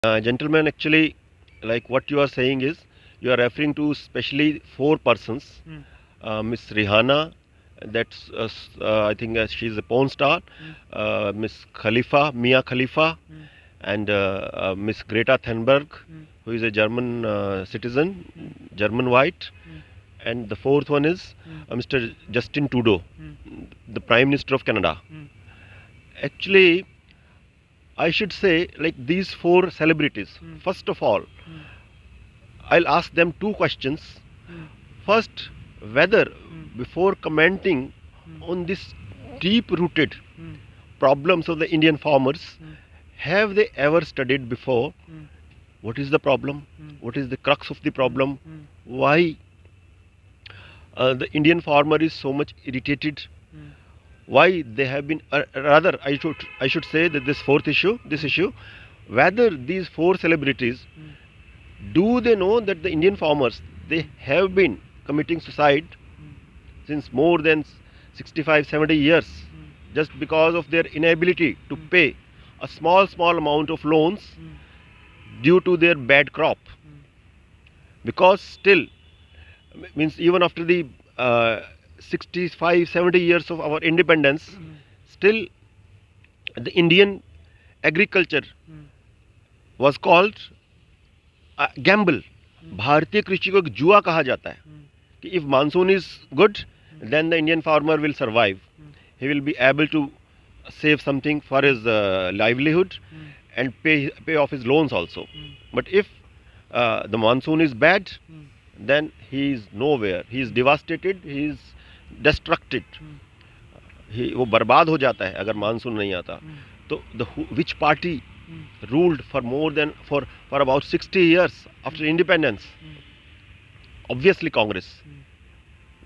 Gentlemen, actually, like what you are saying is, you are referring to especially four persons. Mm. Miss Rihanna, that's I think she's a porn star. Miss Khalifa, Mia Khalifa, Mm. and Miss Greta Thunberg, Mm. who is a German citizen, Mm. German white. Mm. And the fourth one is Mm. Mr. Justin Trudeau, Mm. the Prime Minister of Canada. Mm. Actually, I should say, like these four celebrities, Mm. first of all, Mm. I'll ask them two questions. Mm. First, whether Mm. before commenting Mm. on this deep rooted Mm. problems of the Indian farmers, Mm. have they ever studied before Mm. what is the problem? Mm. What is the crux of the problem? Mm. Why the Indian farmer is so much irritated? Mm. Why they have been rather I should say that this issue, whether these four celebrities, Mm. do they know that the Indian farmers, they have been committing suicide Mm. since more than 65 70 years Mm. just because of their inability to Mm. pay a small amount of loans Mm. due to their bad crop? Mm. Because still, means even after the 65 70 years of our independence, Mm. still the Indian agriculture Mm. was called gamble. Mm. भारतीय कृषि को एक जुआ कहा जाता है Mm. कि if monsoon is good, then the Indian farmer will survive. Mm. He will be able to save something for his livelihood Mm. and pay off his loans also. Mm. But if the monsoon is bad, Mm. then he is nowhere. He is devastated. He is destructed. Mm. वो बर्बाद हो जाता है अगर monsoon नहीं आता. Mm. तो which party Mm. ruled for more than for about 60 years after independence? Mm. Obviously Congress. Mm.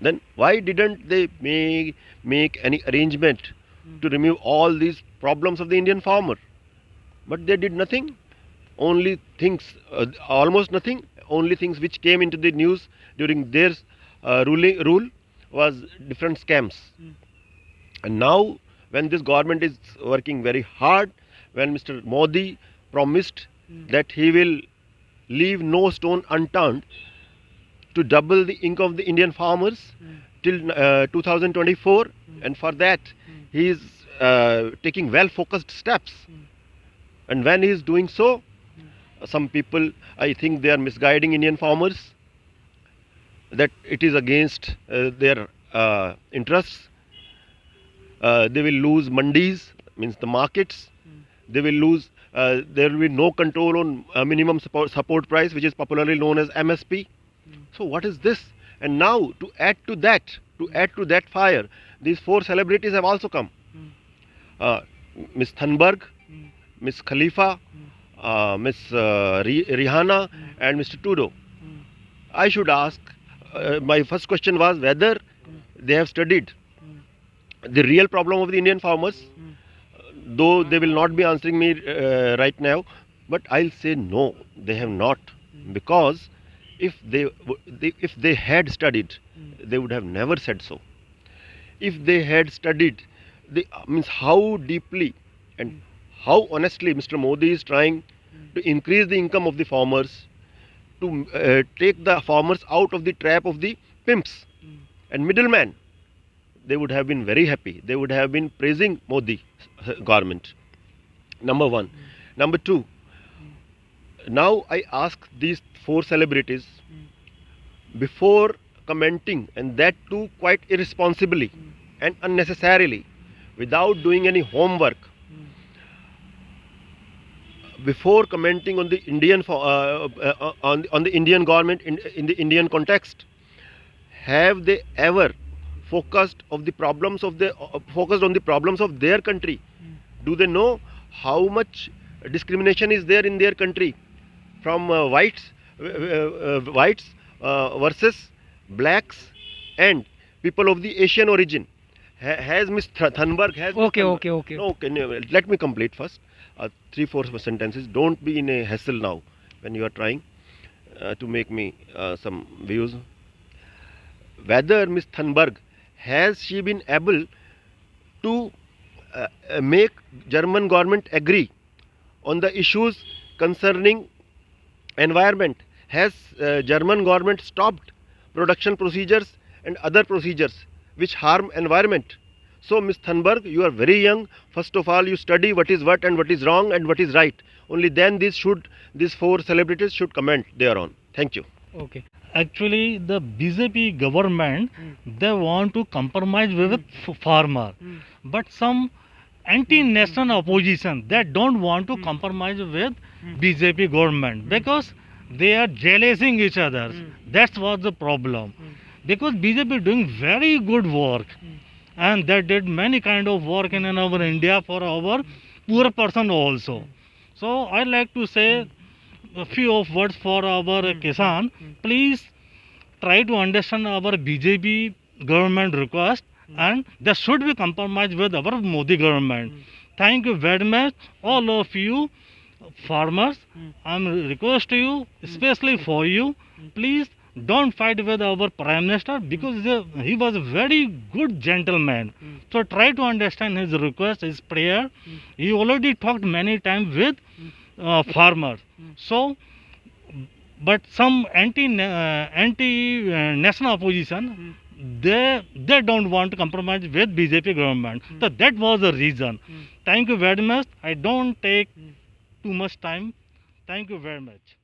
Then why didn't they make any arrangement Mm. to remove all these problems of the Indian farmer? But they did nothing. Only things, almost nothing. Only things which came into the news during their rule was different scams. Mm. And now, when this government is working very hard, when Mr. Modi promised Mm. that he will leave no stone unturned to double the income of the Indian farmers Mm. till 2024, and for that he is taking well focused steps. Mm. And when he is doing so, some people, I think they are misguiding Indian farmers, that it is against their interests. They will lose mandis, means the markets. They will lose. There will be no control on minimum support price, which is popularly known as MSP. So what is this? And now to add to that fire, these four celebrities have also come. Miss Thunberg, Mm. Miss Khalifa, Miss Rihanna, and Mr. Trudeau. Mm. I should ask. My first question was whether they have studied the real problem of the Indian farmers. Though they will not be answering me right now, but I'll say no, they have not, because if they had studied, they would have never said so. If they had studied, they means how deeply and how honestly Mr. Modi is trying to increase the income of the farmers, to take the farmers out of the trap of the pimps and middlemen, they would have been very happy. They would have been praising Modi government. Number one. Number two, now I ask these four celebrities, before commenting, and that too quite irresponsibly and unnecessarily, without doing any homework, before commenting on the on the Indian government in the Indian context, have they ever focused on the problems of their country? Do they know how much discrimination is there in their country from whites versus blacks and people of the Asian origin? Has Miss Thunberg has Miss Okay, Thunberg- okay, okay. No, let me complete first. 3-4 sentences. Don't be in a hassle now when you are trying to make me some views. Whether Miss Thunberg, has she been able to make German government agree on the issues concerning environment. Has German government stopped production procedures and other procedures which harm environment? So, Ms. Thunberg, you are very young. First of all, you study what is what and what is wrong and what is right. Only then these four celebrities should comment thereon. Thank you. Okay. Actually, the BJP government, they want to compromise with farmer, but some anti-national opposition, they don't want to compromise with BJP government because they are jealousing each other. That's what the problem. Because BJP doing very good work, and they did many kind of work in our India for our poor person also. So I like to say a few of words for our Kisan. Please try to understand our BJP government request, and there should be compromise with our Modi government. Thank you very much, all of you farmers. I'm request to you, especially for you, please don't fight with our Prime Minister because he was a very good gentleman. So try to understand his request, his prayer. He already talked many times with farmers. So, but some anti national opposition, they don't want to compromise with BJP government. So that was the reason. Thank you very much. I don't take too much time. Thank you very much.